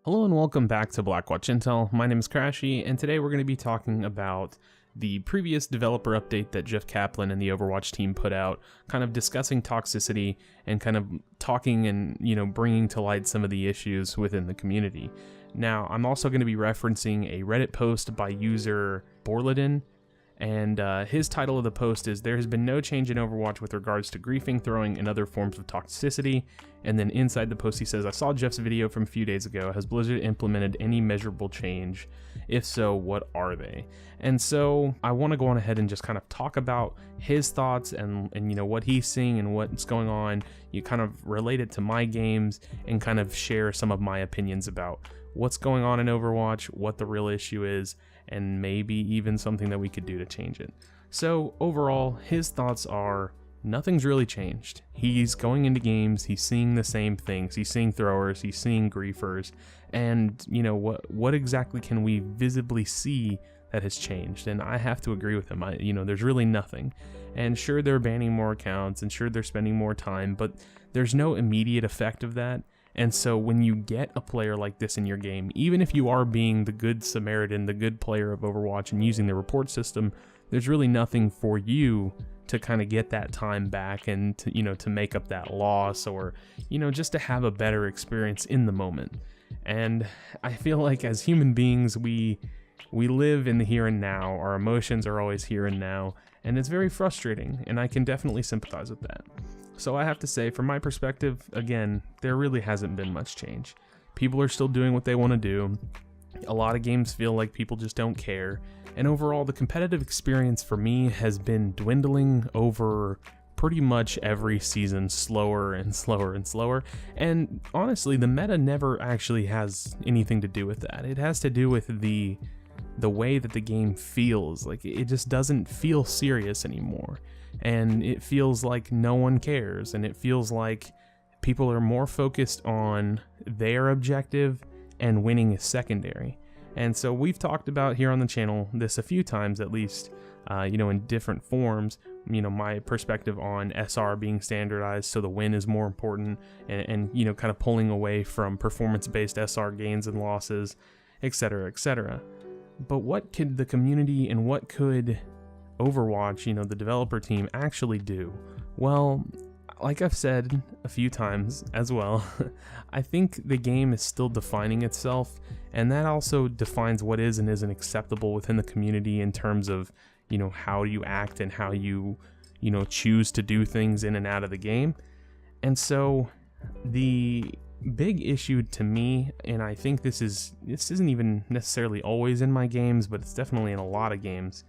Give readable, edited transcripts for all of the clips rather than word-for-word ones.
Hello and welcome back to Blackwatch Intel. My name is Crashy, and today we're going to be talking about the previous developer update that Jeff Kaplan and the Overwatch team put out, kind of discussing toxicity and kind of talking and, bringing to light some of the issues within the community. Now, I'm also going to be referencing a Reddit post by user Borledin, and his title of the post is, "There has been no change in Overwatch with regards to griefing, throwing, and other forms of toxicity." And then inside the post he says, "I saw Jeff's video from a few days ago. Has Blizzard implemented any measurable change? If so, what are they?" And so I want to go on ahead and just kind of talk about his thoughts and what he's seeing and what's going on. You kind of relate it to my games and kind of share some of my opinions about what's going on in Overwatch, what the real issue is, and maybe even something that we could do to change it. So overall, his thoughts are nothing's really changed. He's going into games, he's seeing the same things, he's seeing throwers, he's seeing griefers, and what exactly can we visibly see that has changed? And I have to agree with him. There's really nothing. And sure, they're banning more accounts, and sure, they're spending more time, but there's no immediate effect of that. And so when you get a player like this in your game, even if you are being the good Samaritan, the good player of Overwatch and using the report system, there's really nothing for you to kind of get that time back and to make up that loss, or just to have a better experience in the moment. And I feel like as human beings, we live in the here and now. Our emotions are always here and now, and it's very frustrating, and I can definitely sympathize with that. So I have to say, from my perspective, again, there really hasn't been much change. People are still doing what they want to do. A lot of games feel like people just don't care. And overall, the competitive experience for me has been dwindling over pretty much every season, slower and slower and slower. And honestly, the meta never actually has anything to do with that. It has to do with the way that the game feels. Like, it just doesn't feel serious anymore. And it feels like no one cares, and it feels like people are more focused on their objective and winning is secondary. And so we've talked about here on the channel this a few times, at least, in different forms, my perspective on SR being standardized so the win is more important, and kind of pulling away from performance-based SR gains and losses, etc., etc. But what could the community and what could Overwatch, the developer team, actually do? Well, like I've said a few times as well, I think the game is still defining itself, and that also defines what is and isn't acceptable within the community in terms of, how you act and how you, choose to do things in and out of the game. And so the big issue to me, and I think this isn't even necessarily always in my games, but it's definitely in a lot of games,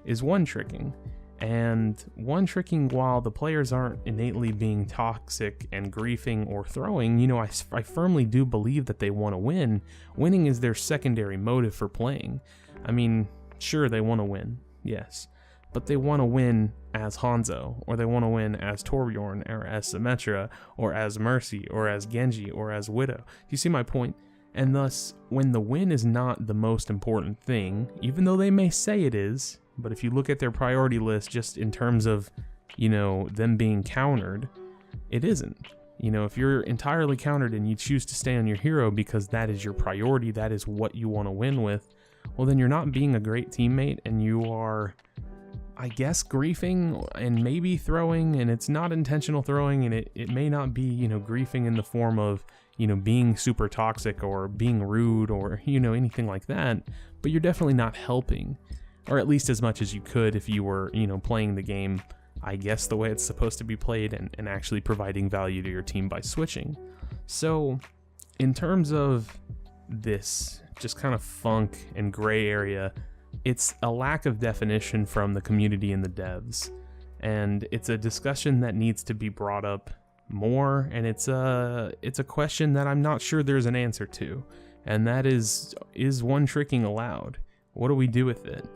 is one-tricking. And one-tricking, while the players aren't innately being toxic and griefing or throwing, I firmly do believe that they want to win. Winning is their secondary motive for playing. I mean, sure, they want to win, yes, but they want to win as Hanzo, or they want to win as Torbjorn, or as Symmetra, or as Mercy, or as Genji, or as Widow. You see my point? And thus, when the win is not the most important thing, even though they may say it is, but if you look at their priority list just in terms of, them being countered, it isn't. If you're entirely countered and you choose to stay on your hero because that is your priority, that is what you want to win with, well, then you're not being a great teammate, and you are, I guess, griefing and maybe throwing, and it's not intentional throwing, and it may not be, griefing in the form of, being super toxic or being rude or, anything like that, but you're definitely not helping. Or at least as much as you could if you were, playing the game, I guess, the way it's supposed to be played, and actually providing value to your team by switching. So, in terms of this just kind of funk and gray area, it's a lack of definition from the community and the devs. And it's a discussion that needs to be brought up more, and it's a question that I'm not sure there's an answer to. And that is one-tricking allowed? What do we do with it?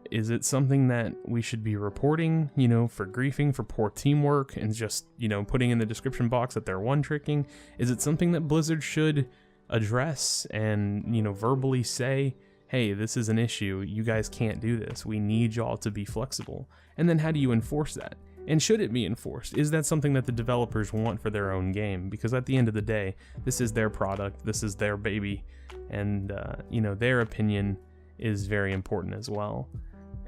Is it something that we should be reporting, for griefing, for poor teamwork, and just, putting in the description box that they're one-tricking? Is it something that Blizzard should address and, verbally say, hey, this is an issue, you guys can't do this, we need y'all to be flexible? And then how do you enforce that? And should it be enforced? Is that something that the developers want for their own game? Because at the end of the day, this is their product, this is their baby, and you know, their opinion is very important as well.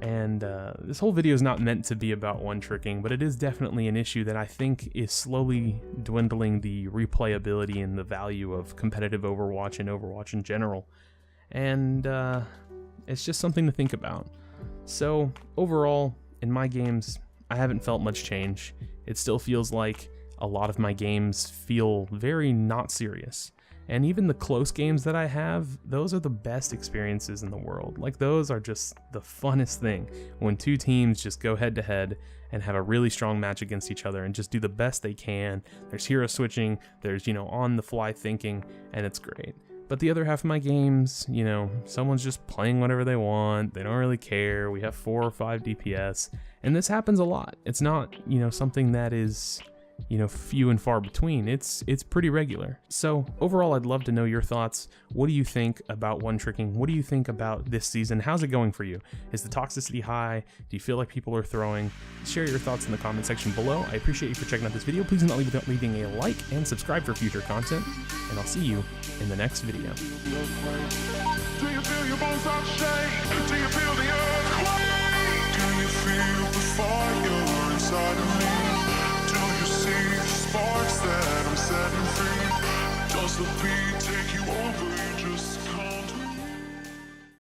And this whole video is not meant to be about one-tricking, but it is definitely an issue that I think is slowly dwindling the replayability and the value of competitive Overwatch and Overwatch in general. And it's just something to think about. So overall, in my games, I haven't felt much change. It still feels like a lot of my games feel very not serious. And even the close games that I have, those are the best experiences in the world. Like, those are just the funnest thing, when two teams just go head to head and have a really strong match against each other and just do the best they can. There's hero switching, there's, you know, on the fly thinking, and it's great. But the other half of my games, you know, someone's just playing whatever they want, they don't really care, we have 4 or 5 DPS, and this happens a lot. It's not, you know, something that is, you know, few and far between. It's pretty regular. So overall, I'd love to know your thoughts. What do you think about one-tricking? What do you think about this season? How's it going for you? Is the toxicity high? Do you feel like people are throwing? Share your thoughts in the comment section below. I appreciate you for checking out this video. Please do not leave without leaving a like and subscribe for future content, and I'll see you in the next video. Do you feel your bones start to shake? Do you feel the earthquake? Do you feel the fire inside of me? Sparks that I'm setting free. Does the beat take you over? You just